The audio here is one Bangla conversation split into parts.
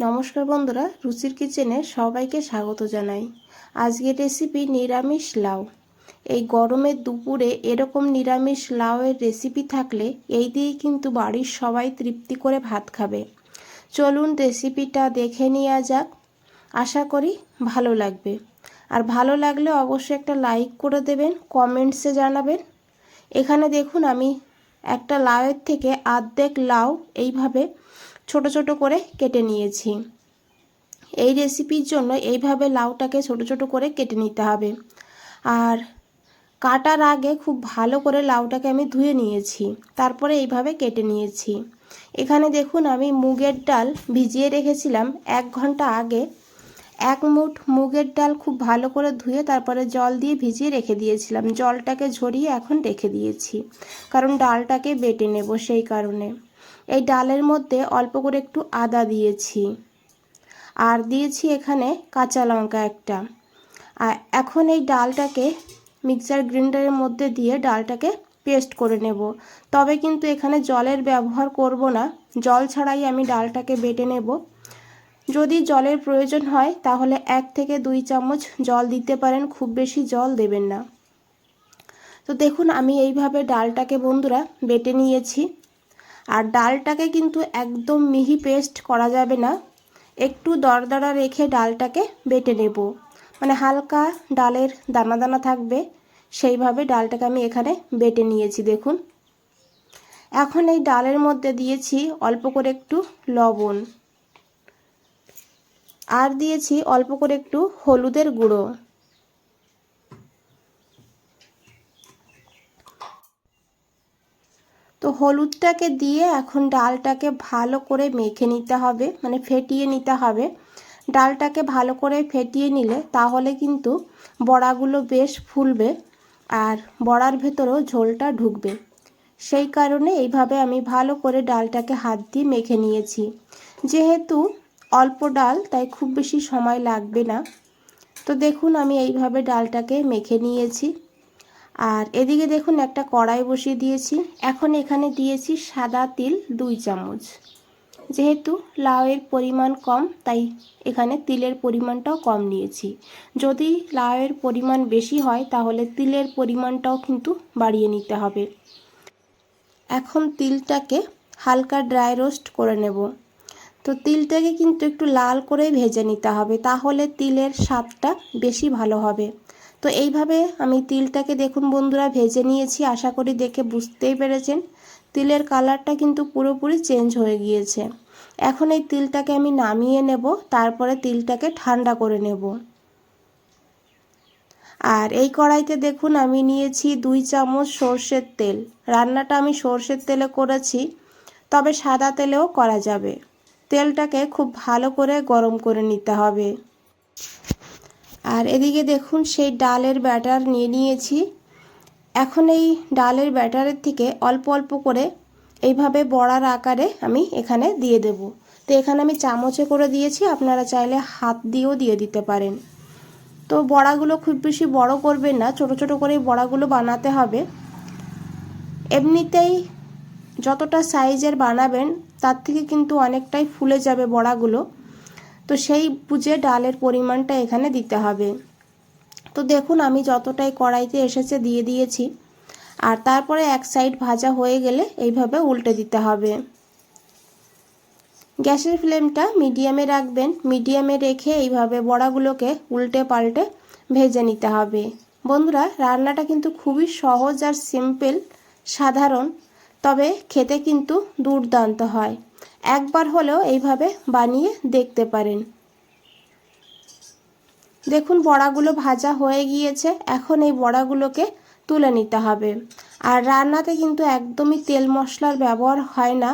নমস্কার বন্ধুরা, রুচির কিচেনে সবাইকে স্বাগত জানাই। আজকের রেসিপি নিরামিষ লাউ। এই গরমের দুপুরে এরকম নিরামিষ লাউয়ের রেসিপি থাকলে এই দিয়েই কিন্তু বাড়ির সবাই তৃপ্তি করে ভাত খাবে। চলুন রেসিপিটা দেখে নেওয়া যাক। আশা করি ভালো লাগবে। আর ভালো লাগলে অবশ্যই একটা লাইক করে দেবেন, কমেন্টসে জানাবেন। এখানে দেখুন আমি একটা লাউয়ের থেকে অর্ধেক লাউ এইভাবে ছোট ছোট করে কেটে নিয়েছি। এই রেসিপির জন্য এইভাবে লাউটাকে ছোট ছোট করে কেটে নিতে হবে। আর কাটার আগে খুব ভালো করে লাউটাকে আমি ধুয়ে নিয়েছি, তারপরে এইভাবে কেটে নিয়েছি। এখানে দেখুন আমি মুগের ডাল ভিজিয়ে রেখেছিলাম 1 ঘন্টা আগে। 1 মুঠ মুগের ডাল খুব ভালো করে ধুয়ে তারপরে জল দিয়ে ভিজিয়ে রেখে দিয়েছিলাম। জলটাকে ঝরিয়ে এখন রেখে দিয়েছি, কারণ ডালটাকে বেটে নেব, সেই কারণে। এই ডালের মধ্যে অল্প করে একটু আদা দিয়েছি, আর দিয়েছি এখানে কাঁচা লঙ্কা একটা। আর এখন এই ডালটাকে মিক্সার গ্রাইন্ডারের মধ্যে দিয়ে ডালটাকে পেস্ট করে নেব। তবে কিন্তু এখানে জলের ব্যবহার করব না, জল ছাড়াই আমি ডালটাকে বেটে নেব। যদি জলের প্রয়োজন হয় তাহলে 1 থেকে 2 চামচ জল দিতে পারেন, খুব বেশি জল দেবেন না। তো দেখুন আমি এইভাবে ডালটাকে বন্ধুরা বেটে নিয়েছি। আর ডালটাকে কিন্তু একদম মিহি পেস্ট করা যাবে না, একটু দরদরা রেখে ডালটাকে বেটে নেব, মানে হালকা ডালের দানা দানা থাকবে সেইভাবে ডালটাকে আমি এখানে বেটে নিয়েছি। দেখুন এখন এই ডালের মধ্যে দিয়েছি অল্প করে একটু লবণ, আর দিয়েছি অল্প করে একটু হলুদের গুঁড়ো। তো হলুদটাকে দিয়ে এখন ডালটাকে ভালো করে মেখে নিতে হবে, মানে ফেটিয়ে নিতে হবে। ডালটাকে ভালো করে ফেটিয়ে নিলে তাহলে কিন্তু বড়াগুলো বেশ ফুলবে আর বড়ার ভেতরেও ঝোলটা ঢুকবে। সেই কারণে এইভাবে আমি ভালো করে ডালটাকে হাত দিয়ে মেখে নিয়েছি। যেহেতু অল্প ডাল তাই খুব বেশি সময় লাগবে না। তো দেখুন আমি এইভাবে ডালটাকে মেখে নিয়েছি। আর এদিকে দেখুন একটা কড়াই বসিয়ে দিয়েছি। এখন এখানে দিয়েছি সাদা তিল 2 চামচ। যেহেতু লাউয়ের পরিমাণ কম তাই এখানে তিলের পরিমাণটাও কম নিয়েছি। যদি লাউয়ের পরিমাণ বেশি হয় তাহলে তিলের পরিমাণটাও কিন্তু বাড়িয়ে নিতে হবে। এখন তিলটাকে হালকা ড্রাই রোস্ট করে নেব। তো তিলটাকে কিন্তু একটু লাল করে ভেজে নিতে হবে, তাহলে তিলের স্বাদটা বেশি ভালো হবে। তো এইভাবে আমি তিলটাকে দেখুন বন্ধুরা ভেজে নিয়েছি। আশা করি দেখে বুঝতেই পেরেছেন তিলের কালারটা কিন্তু পুরোপুরি চেঞ্জ হয়ে গিয়েছে। এখন এই তিলটাকে আমি নামিয়ে নেব, তারপরে তিলটাকে ঠান্ডা করে নেব। আর এই কড়াইতে দেখুন আমি নিয়েছি 2 চামচ সর্ষের তেল। রান্নাটা আমি সর্ষের তেলে করেছি, তবে সাদা তেলেও করা যাবে। তেলটাকে খুব ভালো করে গরম করে নিতে হবে। আর এদিকে দেখুন সেই ডালের ব্যাটার নিয়ে নিয়েছি। এখন এই ডালের ব্যাটারের থেকে অল্প অল্প করে এইভাবে বড়ার আকারে আমি এখানে দিয়ে দেব। তো এখানে আমি চামচে করে দিয়েছি, আপনারা চাইলে হাত দিয়েও দিয়ে দিতে পারেন। তো বড়াগুলো খুব বেশি বড় করবেন না, ছোট ছোট করে বড়াগুলো বানাতে হবে। এমনিতেই যতটা সাইজের বানাবেন তার থেকে কিন্তু অনেকটাই ফুলে যাবে বড়াগুলো। তো সেই বুঝে ডালের পরিমাণটা এখানে দিতে হবে। তো দেখুন আমি যতটাই কড়াইতে এসেছে দিয়ে দিয়েছি। আর তারপরে এক সাইড ভাজা হয়ে গেলে এইভাবে উল্টে দিতে হবে। গ্যাসের ফ্লেমটা মিডিয়ামে রাখবেন। মিডিয়ামে রেখে এইভাবে বড়াগুলোকে উল্টে পাল্টে ভেজে নিতে হবে। বন্ধুরা রান্নাটা কিন্তু খুবই সহজ আর সিম্পল, সাধারণ, তবে খেতে কিন্তু দুর্দান্ত হয়। একবার হলেও এইভাবে বানিয়ে দেখতে পারেন। দেখুন বড়াগুলো ভাজা হয়ে গিয়েছে। এখন এই বড়াগুলোকে তুলে নিতে হবে। আর রান্নাতে কিন্তু একদমই তেল মশলার ব্যবহার হয় না,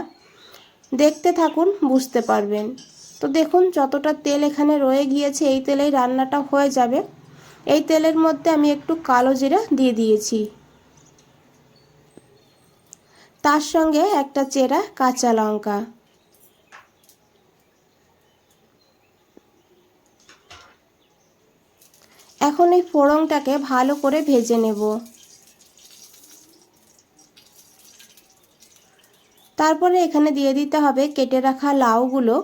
দেখতে থাকুন বুঝতে পারবেন। তো দেখুন যতটা তেল এখানে রয়ে গিয়েছে এই তেলেই রান্নাটা হয়ে যাবে। এই তেলের মধ্যে আমি একটু কালো জিরা দিয়ে দিয়েছি, তার সঙ্গে একটা চেরা কাঁচা লঙ্কা। এখন এই ফোড়নটাকে ভালো করে ভেজে নেব। তারপরে এখানে দিয়ে দিতে হবে কেটে রাখা লাউগুলো।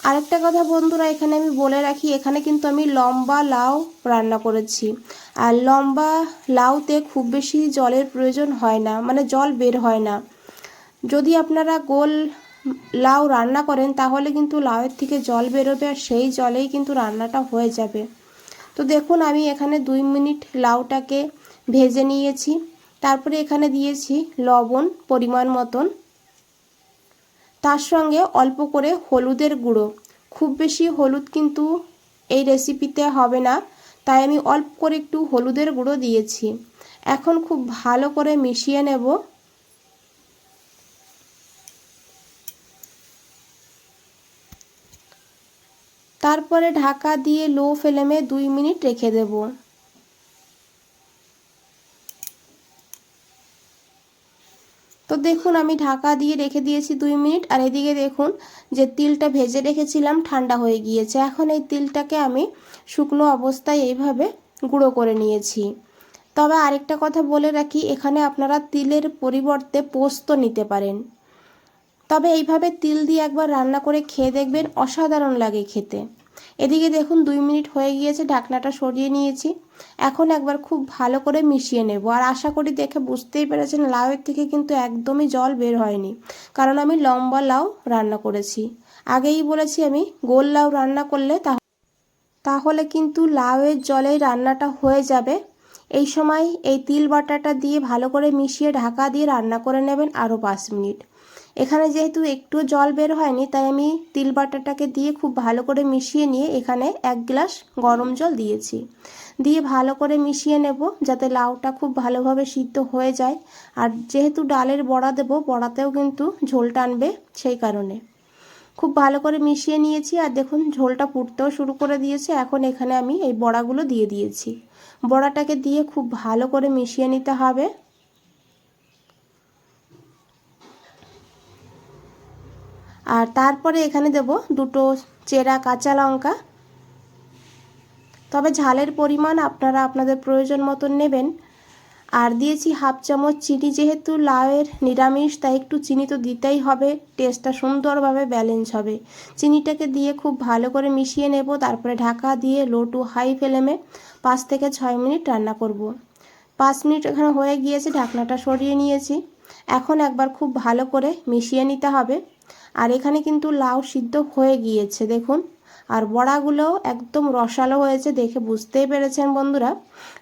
আরেকটা কথা বন্ধুরা এখানে আমি বলে রাখি, এখানে কিন্তু আমি লম্বা লাউ রান্না করেছি। আর লম্বা লাউতে খুব বেশি জলের প্রয়োজন হয় না, মানে জল বের হয় না। যদি আপনারা গোল লাউ রান্না করেন তাহলে কিন্তু লাউয়ের থেকে জল বেরোবে, আর সেই জলেই কিন্তু রান্নাটা হয়ে যাবে। তো দেখুন আমি এখানে 2 মিনিট লাউটাকে ভেজে নিয়েছি। তারপরে এখানে দিয়েছি লবণ পরিমাণ মতন, তার সঙ্গে অল্প করে হলুদের গুঁড়ো। খুব বেশি হলুদ কিন্তু এই রেসিপিতে হবে না, তাই আমি অল্প করে একটু হলুদের গুঁড়ো দিয়েছি। এখন খুব ভালো করে মিশিয়ে নেব। তারপরে ঢাকা দিয়ে লো ফ্লেমে 2 মিনিট রেখে দেব। তো দেখুন আমি ঢাকা দিয়ে রেখে দিয়েছি 2 মিনিট। আর এদিকে দেখুন যে তিলটা ভেজে রেখেছিলাম ঠান্ডা হয়ে গিয়েছে। এখন এই তিলটাকে আমি শুকনো অবস্থায় এইভাবে গুঁড়ো করে নিয়েছি। তবে আরেকটা কথা বলে রাখি, এখানে আপনারা তিলের পরিবর্তে পোস্ত নিতে পারেন। তবে এইভাবে তিল দিয়ে একবার রান্না করে খেয়ে দেখবেন, অসাধারণ লাগে খেতে। এদিকে দেখুন 2 মিনিট হয়ে গিয়েছে, ঢাকনাটা সরিয়ে নিয়েছি। এখন একবার খুব ভালো করে মিশিয়ে নেব। আর আশা করি দেখে বুঝতেই পেরেছেন লাউয়ের থেকে কিন্তু একদমই জল বের হয়নি, কারণ আমি লম্বা লাউ রান্না করেছি। আগেই বলেছি আমি গোল লাউ রান্না করলে তাহলে কিন্তু লাউয়ের জলেই রান্নাটা হয়ে যাবে। এই সময় এই তিল বাটাটা দিয়ে ভালো করে মিশিয়ে ঢাকা দিয়ে রান্না করে নেবেন আরও 5 মিনিট। এখানে যেহেতু একটু জল বের হয়নি, তাই আমি তিল বাটাটাকে দিয়ে খুব ভালো করে মিশিয়ে নিয়ে এখানে 1 গ্লাস গরম জল দিয়েছি। দিয়ে ভালো করে মিশিয়ে নেব যাতে লাউটা খুব ভালোভাবে সিদ্ধ হয়ে যায়। আর যেহেতু ডালের বড়া দেব, বড়াতেও কিন্তু ঝোল টানবে, সেই কারণে খুব ভালো করে মিশিয়ে নিয়েছি। আর দেখুন ঝোলটা ফুটতেও শুরু করে দিয়েছে। এখন এখানে আমি এই বড়াগুলো দিয়ে দিয়েছি। বড়াটাকে দিয়ে খুব ভালো করে মিশিয়ে নিতে হবে। আর তারপরে এখানে দেব 2টো চেরা কাঁচা লঙ্কা। তবে ঝালের পরিমাণ আপনারা আপনাদের প্রয়োজন মতন নেবেন। আর দিয়েছি 1/2 চামচ চিনি, যেহেতু লাউয়ের নিরামিষ তাই একটু চিনি তো দিতেই হবে, টেস্টটা সুন্দরভাবে ব্যালেন্স হবে। চিনিটাকে দিয়ে খুব ভালো করে মিশিয়ে নেব। তারপরে ঢাকা দিয়ে লো টু হাই ফ্লেমে 5 থেকে 6 মিনিট রান্না করব। 5 মিনিট এখানে হয়ে গিয়েছে, ঢাকনাটা সরিয়ে নিয়েছি। এখন একবার খুব ভালো করে মিশিয়ে নিতে হবে। আর এখানে কিন্তু লাউ সিদ্ধ হয়ে গিয়েছে দেখুন। আর বড়াগুলো একদম রসালো হয়েছে, দেখে বুঝতেই পেরেছেন বন্ধুরা।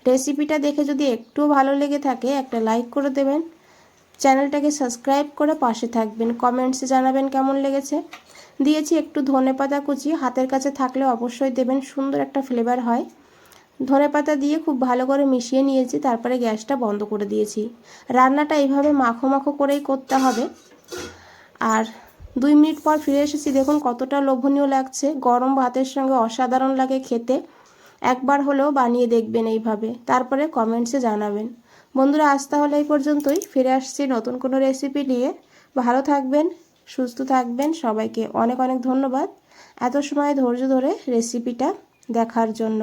রেসিপিটা দেখে যদি একটু ভালো লেগে থাকে একটা লাইক করে দেবেন, চ্যানেলটাকে সাবস্ক্রাইব করে পাশে থাকবেন, কমেন্টসে জানাবেন কেমন লেগেছে। দিয়েছি একটু ধনেপাতা কুচি, হাতের কাছে থাকলে অবশ্যই দেবেন, সুন্দর একটা ফ্লেভার হয়। ধনেপাতা দিয়ে খুব ভালো করে মিশিয়ে নিয়েছি, তারপরে গ্যাসটা বন্ধ করে দিয়েছি। রান্নাটা এইভাবে মাখো মাখো করেই করতে হবে। আর 2 মিনিট পর ফিরে এসেছি, দেখুন কতটা লোভনীয় লাগছে, গরম ভাতের সঙ্গে অসাধারণ লাগে খেতে। একবার হলেও বানিয়ে দেখবেন এইভাবে, তারপরে কমেন্টসে জানাবেন। বন্ধুরা আজ তাহলে এই পর্যন্তই, ফিরে আসছি নতুন কোনো রেসিপি নিয়ে। ভালো থাকবেন, সুস্থ থাকবেন, সবাইকে অনেক অনেক ধন্যবাদ এত সময় ধৈর্য ধরে রেসিপিটা দেখার জন্য।